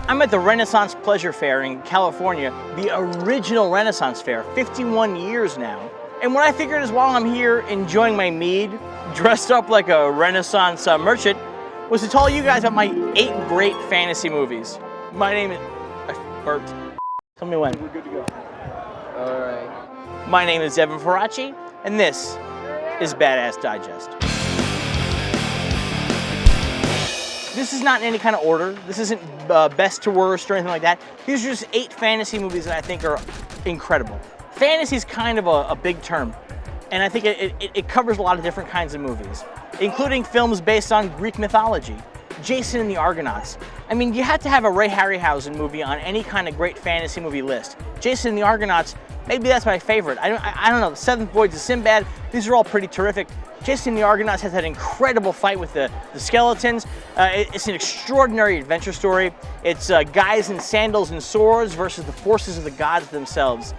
I'm at the Renaissance Pleasure Faire in California, the original Renaissance Fair, 51 years now. And what I figured is while I'm here enjoying my mead, dressed up like a Renaissance merchant, was to tell you guys about my 8 great fantasy movies. My name is... I burped. Tell me when. We're good to go. All right. My name is Devin Faraci, and this is Badass Digest. This is not in any kind of order. This isn't best to worst or anything like that. These are just 8 fantasy movies that I think are incredible. Fantasy is kind of a big term, and I think it covers a lot of different kinds of movies, including films based on Greek mythology, Jason and the Argonauts. I mean, you have to have a Ray Harryhausen movie on any kind of great fantasy movie list. Jason and the Argonauts, maybe that's my favorite. I don't know, The Seventh Voyage of Sinbad, these are all pretty terrific. Jason and the Argonauts has that incredible fight with the skeletons. It's an extraordinary adventure story. It's guys in sandals and swords versus the forces of the gods themselves.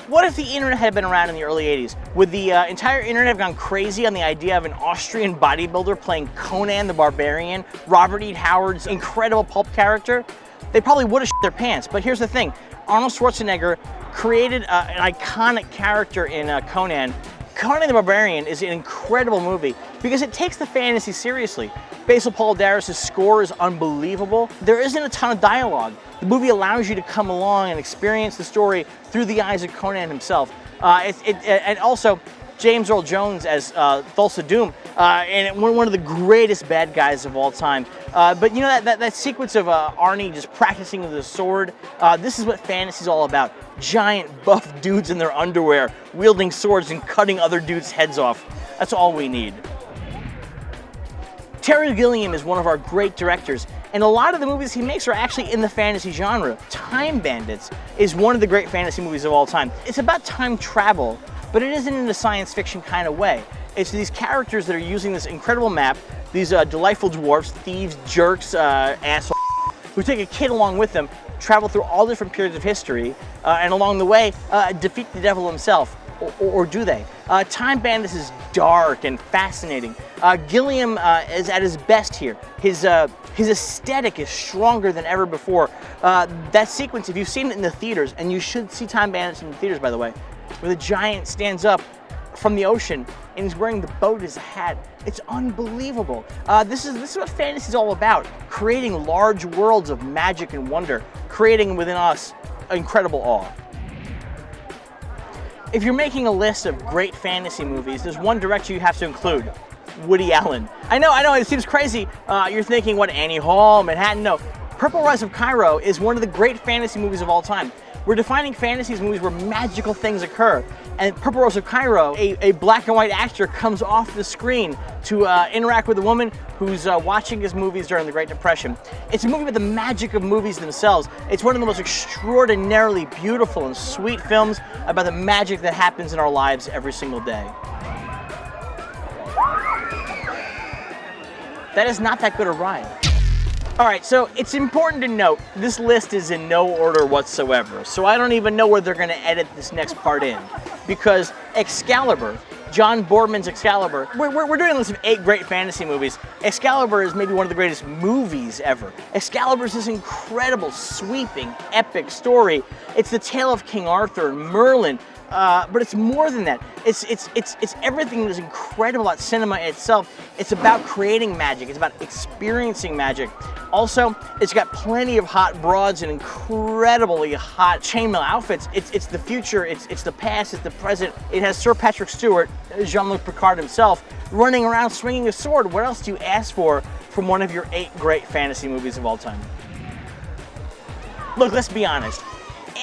What if the internet had been around in the early 80s? Would the entire internet have gone crazy on the idea of an Austrian bodybuilder playing Conan the Barbarian, Robert E. Howard's incredible pulp character? They probably would have shit their pants, but here's the thing. Arnold Schwarzenegger created an iconic character in Conan. Conan the Barbarian is an incredible movie because it takes the fantasy seriously. Basil Paul Darris' score is unbelievable. There isn't a ton of dialogue. The movie allows you to come along and experience the story through the eyes of Conan himself. And also, James Earl Jones as Thulsa Doom, and one of the greatest bad guys of all time. But you know that sequence of Arnie just practicing with his sword, this is what fantasy's all about. Giant buff dudes in their underwear, wielding swords and cutting other dudes' heads off. That's all we need. Terry Gilliam is one of our great directors, and a lot of the movies he makes are actually in the fantasy genre. Time Bandits is one of the great fantasy movies of all time. It's about time travel, but it isn't in a science fiction kind of way. It's these characters that are using this incredible map, these delightful dwarfs, thieves, jerks, assholes, who take a kid along with them, travel through all different periods of history, and along the way, defeat the devil himself. Or do they? Time Bandits is dark and fascinating. Gilliam is at his best here. His aesthetic is stronger than ever before. That sequence, if you've seen it in the theaters, and you should see Time Bandits in the theaters, by the way, where the giant stands up from the ocean and he's wearing the boat as a hat. It's unbelievable. This is what fantasy is all about. Creating large worlds of magic and wonder. Creating within us incredible awe. If you're making a list of great fantasy movies, there's one director you have to include. Woody Allen. I know, it seems crazy. You're thinking, what, Annie Hall, Manhattan? No. Purple Rise of Cairo is one of the great fantasy movies of all time. We're defining fantasy as movies where magical things occur. And Purple Rose of Cairo, a black and white actor comes off the screen to interact with a woman who's watching his movies during the Great Depression. It's a movie about the magic of movies themselves. It's one of the most extraordinarily beautiful and sweet films about the magic that happens in our lives every single day. That is not that good a ride. All right, so it's important to note, this list is in no order whatsoever, so I don't even know where they're gonna edit this next part in. Because Excalibur, John Boorman's Excalibur, we're doing a list of 8 great fantasy movies. Excalibur is maybe one of the greatest movies ever. Excalibur is this incredible, sweeping, epic story. It's the tale of King Arthur and Merlin, but it's more than that. It's everything that is incredible about cinema itself. It's about creating magic. It's about experiencing magic. Also, it's got plenty of hot broads and incredibly hot chainmail outfits. It's the future, it's the past, it's the present. It has Sir Patrick Stewart, Jean-Luc Picard himself, running around swinging a sword. What else do you ask for from one of your 8 great fantasy movies of all time? Look, let's be honest.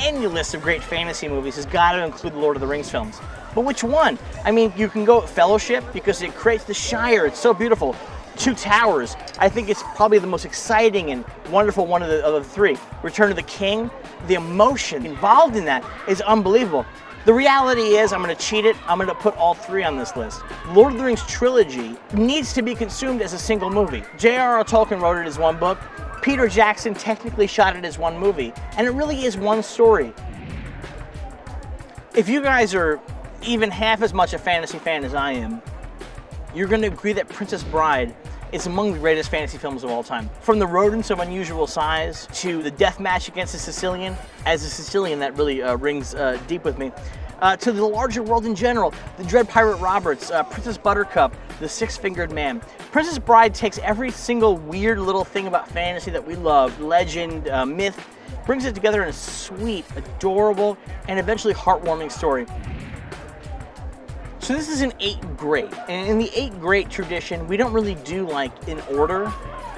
Any list of great fantasy movies has got to include the Lord of the Rings films. But which one? I mean, you can go with Fellowship because it creates the Shire. It's so beautiful. Two Towers. I think it's probably the most exciting and wonderful one of the 3. Return of the King. The emotion involved in that is unbelievable. The reality is, I'm going to cheat it. I'm going to put all 3 on this list. Lord of the Rings trilogy needs to be consumed as a single movie. J.R.R. Tolkien wrote it as one book. Peter Jackson technically shot it as one movie, and it really is one story. If you guys are even half as much a fantasy fan as I am, you're going to agree that Princess Bride It's among the greatest fantasy films of all time. From the rodents of unusual size to the death match against a Sicilian, as a Sicilian that really rings deep with me, to the larger world in general, the Dread Pirate Roberts, Princess Buttercup, the Six-Fingered Man. Princess Bride takes every single weird little thing about fantasy that we love, legend, myth, brings it together in a sweet, adorable, and eventually heartwarming story. So this is an 8th grade, and in the 8th grade tradition, we don't really do like in order,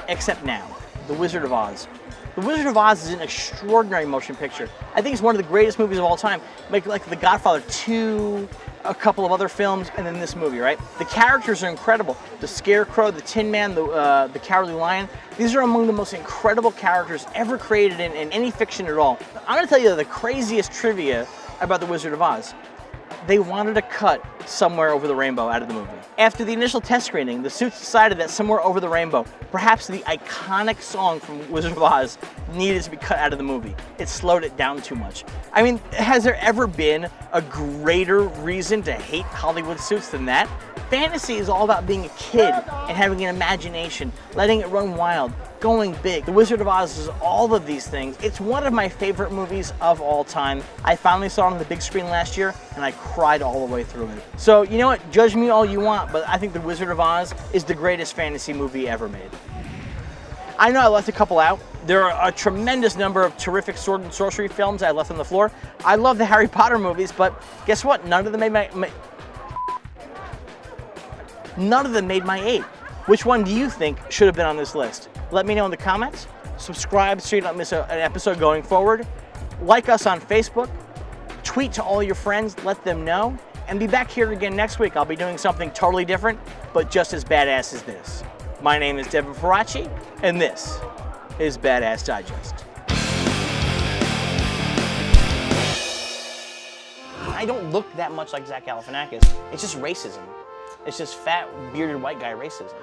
except now, The Wizard of Oz. The Wizard of Oz is an extraordinary motion picture. I think it's one of the greatest movies of all time, like The Godfather 2, a couple of other films, and then this movie, right? The characters are incredible. The Scarecrow, the Tin Man, the Cowardly Lion. These are among the most incredible characters ever created in any fiction at all. I'm gonna tell you the craziest trivia about The Wizard of Oz. They wanted to cut Somewhere Over the Rainbow out of the movie. After the initial test screening, the suits decided that Somewhere Over the Rainbow, perhaps the iconic song from Wizard of Oz, needed to be cut out of the movie. It slowed it down too much. I mean, has there ever been a greater reason to hate Hollywood suits than that? Fantasy is all about being a kid and having an imagination, letting it run wild, going big. The Wizard of Oz is all of these things. It's one of my favorite movies of all time. I finally saw it on the big screen last year, and I cried all the way through it. So, you know what? Judge me all you want, but I think The Wizard of Oz is the greatest fantasy movie ever made. I know I left a couple out. There are a tremendous number of terrific sword and sorcery films I left on the floor. I love the Harry Potter movies, but guess what? None of them made my 8. Which one do you think should have been on this list? Let me know in the comments. Subscribe so you don't miss an episode going forward. Like us on Facebook. Tweet to all your friends, let them know. And be back here again next week. I'll be doing something totally different, but just as badass as this. My name is Devin Faraci, and this is Badass Digest. I don't look that much like Zach Galifianakis. It's just racism. It's just fat, bearded white guy racism.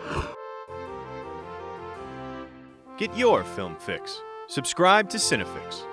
Get your film fix. Subscribe to CineFix.